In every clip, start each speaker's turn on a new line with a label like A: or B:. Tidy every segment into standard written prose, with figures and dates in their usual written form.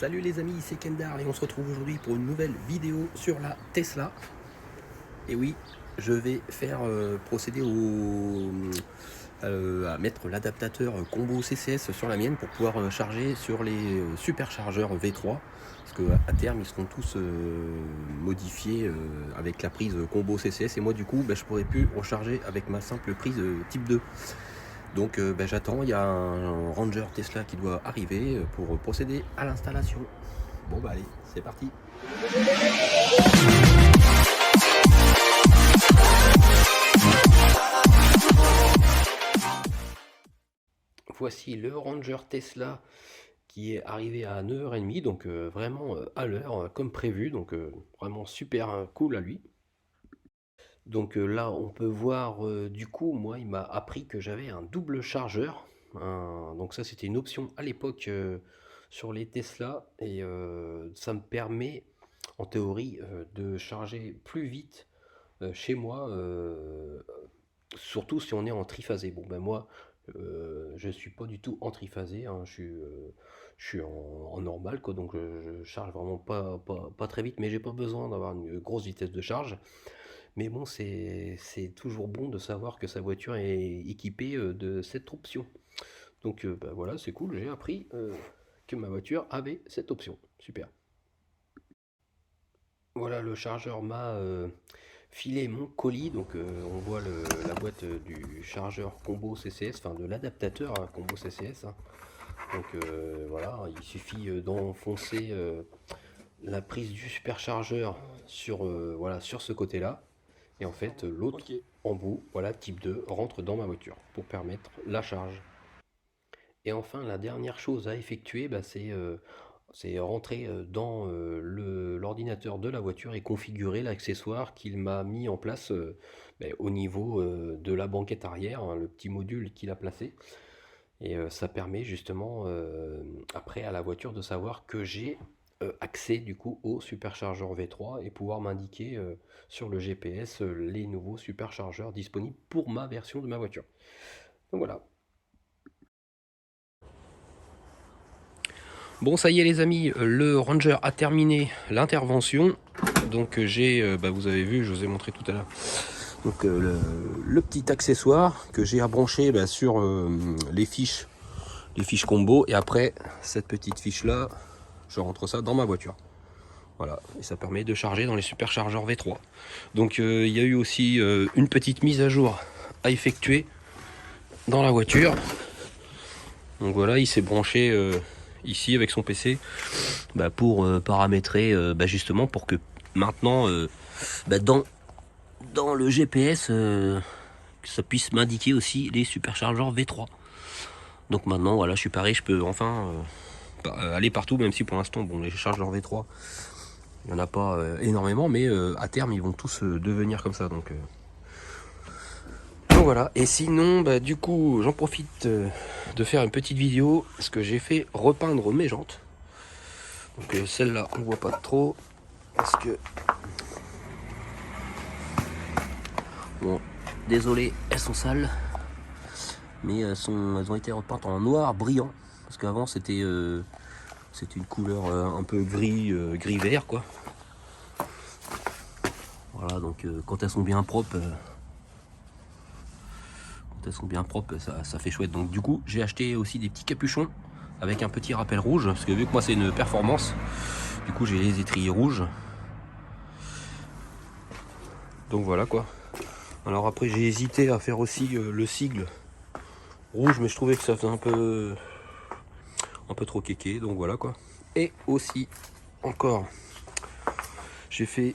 A: Salut les amis, c'est Kendar et on se retrouve aujourd'hui pour une nouvelle vidéo sur la Tesla. Et oui, je vais faire procéder à mettre l'adaptateur combo CCS sur la mienne pour pouvoir charger sur les superchargeurs V3. Parce qu'à terme, ils seront tous modifiés avec la prise combo CCS. Et moi, du coup, je ne pourrai plus recharger avec ma simple prise type 2. Donc j'attends, il y a un Ranger Tesla qui doit arriver pour procéder à l'installation. Bon allez, c'est parti. Voici le Ranger Tesla qui est arrivé à 9h30, donc vraiment à l'heure, comme prévu, donc vraiment super cool à lui. Donc là, on peut voir, du coup, moi, il m'a appris que j'avais un double chargeur. Donc ça, c'était une option à l'époque sur les Tesla. Et ça me permet, en théorie, de charger plus vite chez moi, surtout si on est en triphasé. Bon, ben moi, je suis pas du tout en triphasé, hein, je suis en normal, quoi, donc je charge vraiment pas très vite, mais j'ai pas besoin d'avoir une grosse vitesse de charge. Mais bon, c'est toujours bon de savoir que sa voiture est équipée de cette option. Donc voilà, c'est cool, j'ai appris que ma voiture avait cette option. Super. Voilà, le chargeur m'a filé mon colis. Donc on voit la boîte du chargeur combo CCS, enfin de l'adaptateur combo CCS, hein. Donc voilà, il suffit d'enfoncer la prise du superchargeur sur, voilà, sur ce côté-là. Et en fait, l'autre en bout, voilà, type 2, rentre dans ma voiture pour permettre la charge. Et enfin, la dernière chose à effectuer, c'est rentrer dans l'ordinateur de la voiture et configurer l'accessoire qu'il m'a mis en place au niveau de la banquette arrière, hein, le petit module qu'il a placé. Et ça permet justement après à la voiture de savoir que j'ai accès du coup au superchargeur V3 et pouvoir m'indiquer sur le GPS les nouveaux superchargeurs disponibles pour ma version de ma voiture. Donc voilà. Bon, ça y est les amis, le Ranger a terminé l'intervention. Donc j'ai, vous avez vu, je vous ai montré tout à l'heure, donc le petit accessoire que j'ai à brancher sur les fiches combo, et après cette petite fiche là, je rentre ça dans ma voiture. Voilà, et ça permet de charger dans les superchargeurs V3. Donc il y a eu aussi une petite mise à jour à effectuer dans la voiture. Donc voilà, il s'est branché ici avec son PC pour paramétrer justement pour que maintenant dans le GPS ça puisse m'indiquer aussi les superchargeurs V3. Donc maintenant voilà, je suis pareil, je peux enfin aller partout, même si pour l'instant bon, les chargeurs V3 il n'y en a pas énormément, mais à terme ils vont tous devenir comme ça. Donc voilà. Et sinon du coup j'en profite de faire une petite vidéo parce que j'ai fait repeindre mes jantes. Donc celle-là on voit pas trop parce que bon, désolé, elles sont sales, mais elles ont été repeintes en noir brillant parce qu'avant c'était une couleur un peu gris vert quoi. Voilà, donc quand elles sont bien propres, ça fait chouette. Donc du coup j'ai acheté aussi des petits capuchons avec un petit rappel rouge parce que vu que moi c'est une performance, du coup j'ai les étriers rouges. Donc voilà quoi. Alors après j'ai hésité à faire aussi le sigle rouge, mais je trouvais que ça faisait un peu trop kéké, donc voilà quoi. Et aussi encore j'ai fait,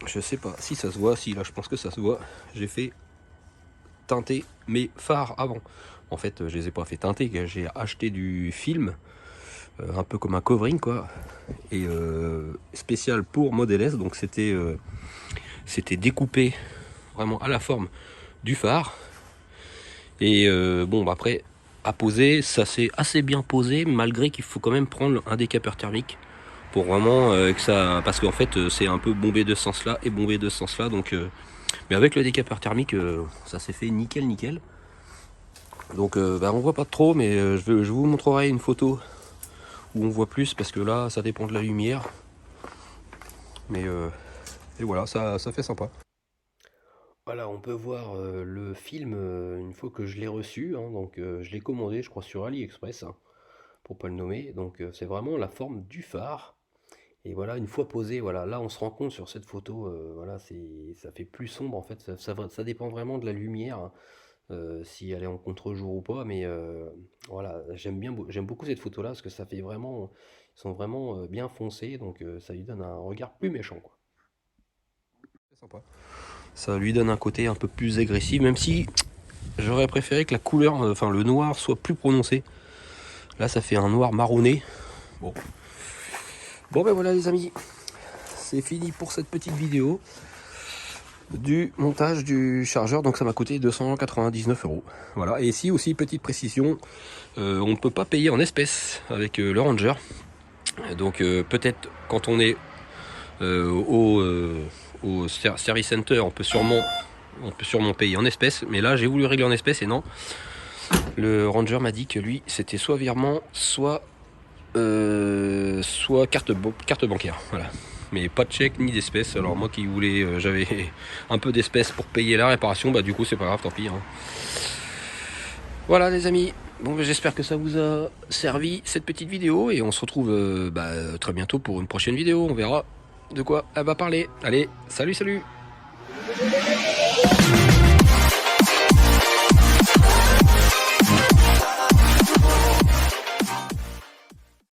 A: je sais pas si ça se voit, si là je pense que ça se voit, j'ai fait teinter mes phares avant. En fait je les ai pas fait teinter, j'ai acheté du film un peu comme un covering quoi, et spécial pour Model S, donc c'était découpé vraiment à la forme du phare. Et après à poser, ça s'est assez bien posé, malgré qu'il faut quand même prendre un décapeur thermique pour vraiment que ça, parce qu'en fait c'est un peu bombé de ce sens là et bombé de ce sens là, donc mais avec le décapeur thermique ça s'est fait nickel. Donc on voit pas trop, mais je vous montrerai une photo où on voit plus, parce que là ça dépend de la lumière. Mais et voilà, ça fait sympa. Voilà, on peut voir le film une fois que je l'ai reçu, hein, donc je l'ai commandé, je crois, sur AliExpress, hein, pour pas le nommer. Donc c'est vraiment la forme du phare. Et voilà, une fois posé, voilà, là on se rend compte sur cette photo, voilà, ça fait plus sombre en fait. Ça dépend vraiment de la lumière, hein, si elle est en contre-jour ou pas. Mais voilà, j'aime beaucoup cette photo-là parce que ça fait vraiment, ils sont vraiment bien foncés, donc ça lui donne un regard plus méchant, quoi. C'est sympa. Ça lui donne un côté un peu plus agressif, même si j'aurais préféré que la couleur, enfin le noir soit plus prononcé. Là ça fait un noir marronné. Bon. Bon ben voilà les amis, c'est fini pour cette petite vidéo du montage du chargeur. Donc ça m'a coûté 299 €. Voilà, et ici aussi petite précision, on ne peut pas payer en espèces avec le Ranger. Donc peut-être quand on est au service center, on peut sûrement payer en espèces, mais là j'ai voulu régler en espèces et non. Le Ranger m'a dit que lui c'était soit virement, soit carte bancaire. Voilà. Mais pas de chèque ni d'espèces. Alors moi qui voulais, j'avais un peu d'espèces pour payer la réparation, bah du coup c'est pas grave, tant pis, hein. Voilà les amis, bon j'espère que ça vous a servi cette petite vidéo et on se retrouve très bientôt pour une prochaine vidéo. On verra de quoi elle va parler. Allez, salut.